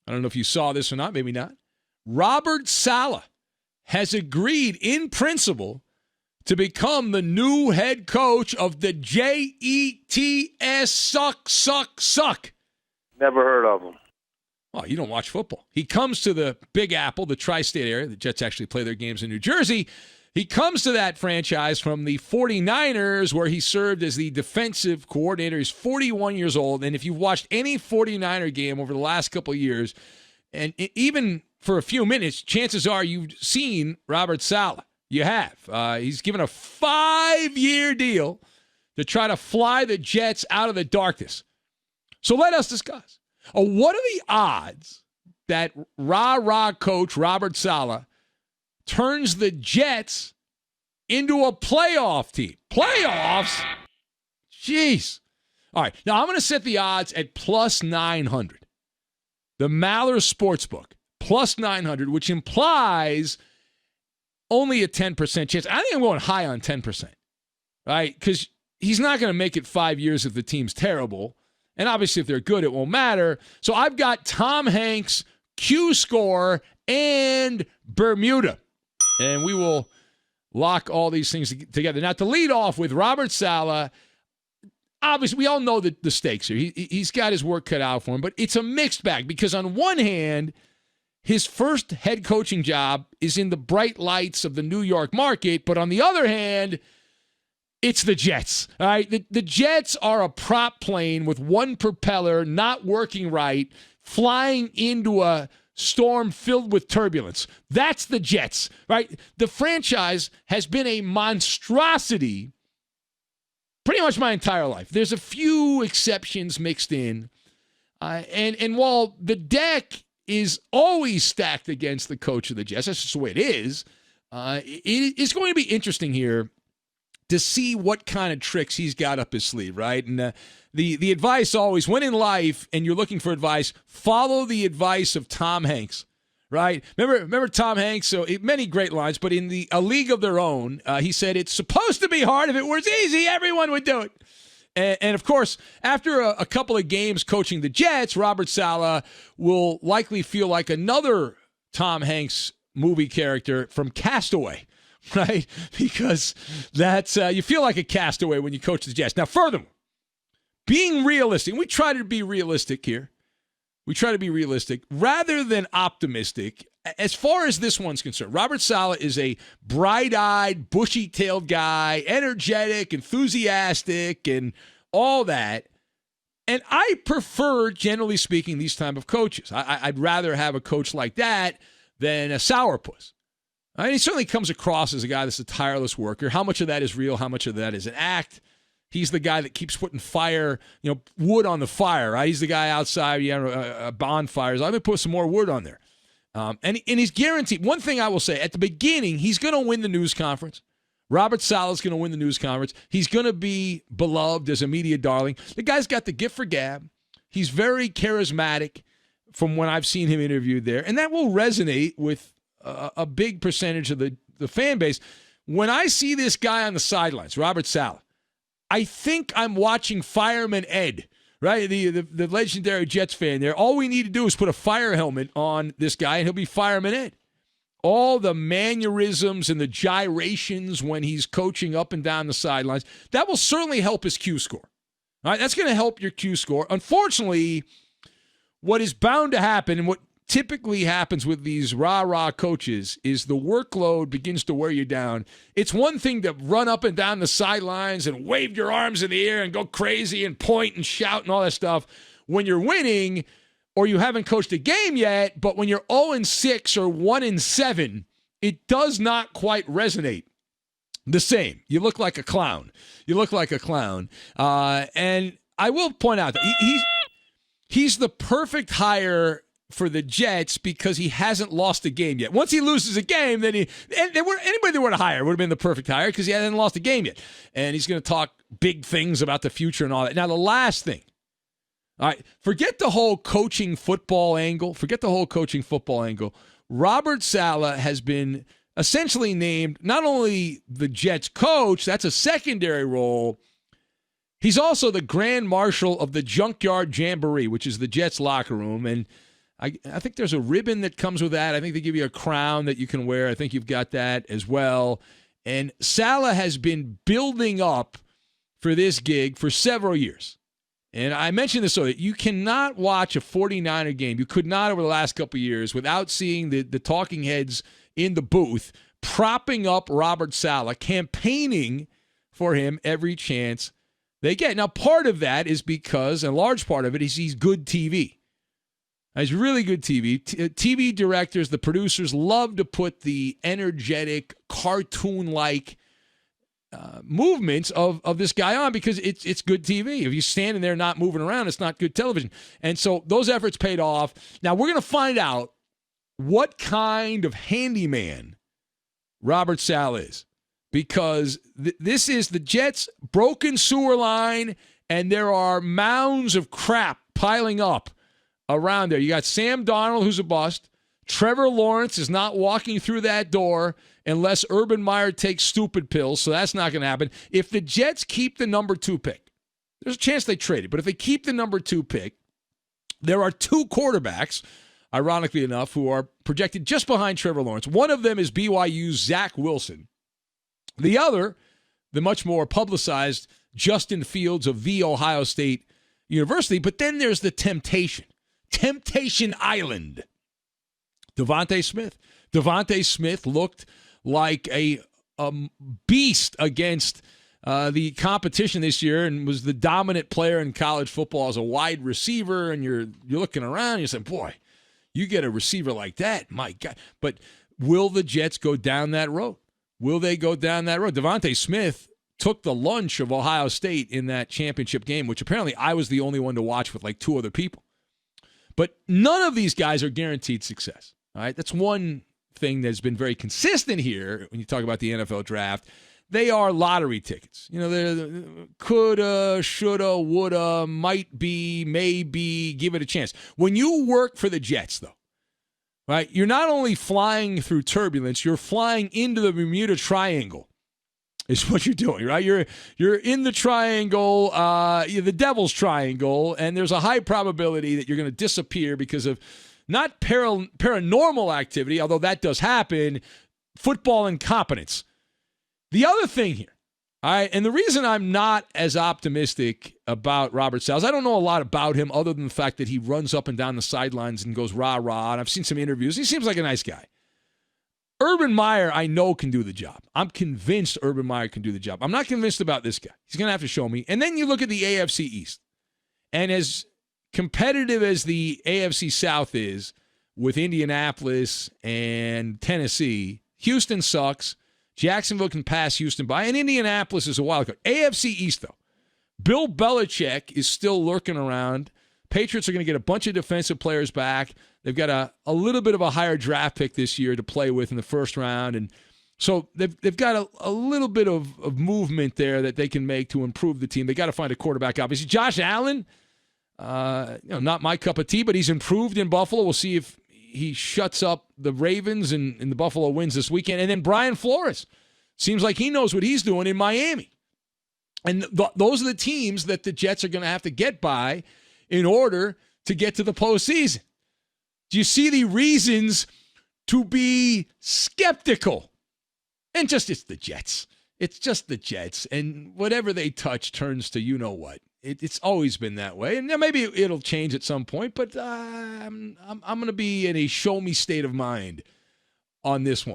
I don't know if you saw this or not, maybe not. Robert Saleh has agreed in principle to become the new head coach of the Jets suck. Never heard of him. Well, you don't watch football. He comes to the Big Apple, the tri-state area. The Jets actually play their games in New Jersey. He comes to that franchise from the 49ers, where he served as the defensive coordinator. He's 41 years old, and if you've watched any 49er game over the last couple of years, and even for a few minutes, chances are you've seen Robert Saleh. You have. He's given a 5-year deal to try to fly the Jets out of the darkness. So let us discuss. What are the odds that rah-rah coach Robert Saleh turns the Jets into a playoff team? Playoffs? Jeez. All right, now I'm going to set the odds at plus 900. The Maller Sportsbook, plus 900, which implies only a 10% chance. I think I'm going high on 10%, right? Because he's not going to make it 5 years if the team's terrible. And obviously, if they're good, it won't matter. So I've got Tom Hanks, Q score, and Bermuda. And we will lock all these things together. Now, to lead off with Robert Saleh, obviously, we all know the stakes here. He's got his work cut out for him, but it's a mixed bag because on one hand, his first head coaching job is in the bright lights of the New York market, but on the other hand, it's the Jets. All right, the Jets are a prop plane with one propeller not working right, flying into a storm filled with turbulence. That's the Jets, right? The franchise has been a monstrosity pretty much my entire life. There's a few exceptions mixed in, and while the deck is always stacked against the coach of the Jets, that's just the way it is. It's going to be interesting here to see what kind of tricks he's got up his sleeve, right? And the advice always, when in life and you're looking for advice, follow the advice of Tom Hanks, right? Remember Tom Hanks? So many great lines, but in A League of Their Own, he said, it's supposed to be hard. If it was easy, everyone would do it. And of course, after a couple of games coaching the Jets, Robert Saleh will likely feel like another Tom Hanks movie character from Castaway, right? Because that's you feel like a castaway when you coach the Jets. Now, furthermore, being realistic, we try to be realistic here. We try to be realistic rather than optimistic. As far as this one's concerned, Robert Saleh is a bright-eyed, bushy-tailed guy, energetic, enthusiastic, and all that. And I prefer, generally speaking, these type of coaches. I'd rather have a coach like that than a sourpuss. I mean, he certainly comes across as a guy that's a tireless worker. How much of that is real? How much of that is an act? He's the guy that keeps putting wood on the fire, right? He's the guy outside, bonfires. I'm going to put some more wood on there. And he's guaranteed. One thing I will say, at the beginning, he's going to win the news conference. Robert Saleh's going to win the news conference. He's going to be beloved as a media darling. The guy's got the gift for gab. He's very charismatic from when I've seen him interviewed there. And that will resonate with a big percentage of the fan base. When I see this guy on the sidelines, Robert Saleh, I think I'm watching Fireman Ed, right? The legendary Jets fan there. All we need to do is put a fire helmet on this guy, and he'll be Fireman Ed. All the mannerisms and the gyrations when he's coaching up and down the sidelines, that will certainly help his Q score. All right, that's going to help your Q score. Unfortunately, what is bound to happen and what typically happens with these rah-rah coaches is the workload begins to wear you down. It's one thing to run up and down the sidelines and wave your arms in the air and go crazy and point and shout and all that stuff when you're winning or you haven't coached a game yet, but when you're 0-6 or 1-7, it does not quite resonate the same. You look like a clown. And I will point out that he's the perfect hire for the Jets because he hasn't lost a game yet. Once he loses a game, then anybody they were to hire would have been the perfect hire because he hasn't lost a game yet. And he's going to talk big things about the future and all that. Now, the last thing, all right, forget the whole coaching football angle. Robert Saleh has been essentially named not only the Jets coach, that's a secondary role. He's also the grand marshal of the Junkyard Jamboree, which is the Jets locker room. And I think there's a ribbon that comes with that. I think they give you a crown that you can wear. I think you've got that as well. And Saleh has been building up for this gig for several years. And I mentioned this earlier. You cannot watch a 49er game. You could not over the last couple of years without seeing the talking heads in the booth propping up Robert Saleh, campaigning for him every chance they get. Now, part of that is because, and a large part of it is he's good TV. He's really good TV. TV directors, the producers, love to put the energetic, cartoon-like movements of this guy on because it's good TV. If he's standing there not moving around, it's not good television. And so those efforts paid off. Now, we're going to find out what kind of handyman Robert Saleh is, because this is the Jets' broken sewer line, and there are mounds of crap piling up around there. You got Sam Darnold, who's a bust. Trevor Lawrence is not walking through that door unless Urban Meyer takes stupid pills, so that's not going to happen. If the Jets keep the number 2 pick, there's a chance they trade it, but if they keep the number 2 pick, there are 2 quarterbacks, ironically enough, who are projected just behind Trevor Lawrence. One of them is BYU's Zach Wilson. The other, the much more publicized Justin Fields of The Ohio State University. But then there's the Temptation Island. Devontae Smith. Devontae Smith looked like a beast against the competition this year and was the dominant player in college football as a wide receiver. And you're looking around and you're saying, boy, you get a receiver like that, my God. But will the Jets go down that road? Will they go down that road? Devontae Smith took the lunch of Ohio State in that championship game, which apparently I was the only one to watch with like 2 other people. But none of these guys are guaranteed success. All right, that's one thing that's been very consistent here when you talk about the NFL draft. They are lottery tickets. You know, they're coulda, shoulda, woulda, might be, maybe, give it a chance. When you work for the Jets, though, right, you're not only flying through turbulence, you're flying into the Bermuda Triangle is what you're doing, right? You're in the triangle, the Devil's Triangle, and there's a high probability that you're going to disappear because of not paranormal activity, although that does happen, football incompetence. The other thing here, all right, and the reason I'm not as optimistic about Robert Saleh, I don't know a lot about him other than the fact that he runs up and down the sidelines and goes rah-rah, and I've seen some interviews. He seems like a nice guy. Urban Meyer, I know, can do the job. I'm convinced Urban Meyer can do the job. I'm not convinced about this guy. He's going to have to show me. And then you look at the AFC East, and as competitive as the AFC South is with Indianapolis and Tennessee, Houston sucks. Jacksonville can pass Houston by, and Indianapolis is a wild card. AFC East, though, Bill Belichick is still lurking around. Patriots are going to get a bunch of defensive players back. They've got a little bit of a higher draft pick this year to play with in the first round, and so they've got a little bit of movement there that they can make to improve the team. They got to find a quarterback, obviously. Josh Allen, not my cup of tea, but he's improved in Buffalo. We'll see if he shuts up the Ravens and the Buffalo wins this weekend. And then Brian Flores seems like he knows what he's doing in Miami. And those are the teams that the Jets are going to have to get by in order to get to the postseason. Do you see the reasons to be skeptical? And just, it's the Jets. It's just the Jets. And whatever they touch turns to you know what. It's always been that way. And maybe it'll change at some point, but I'm going to be in a show-me state of mind on this one.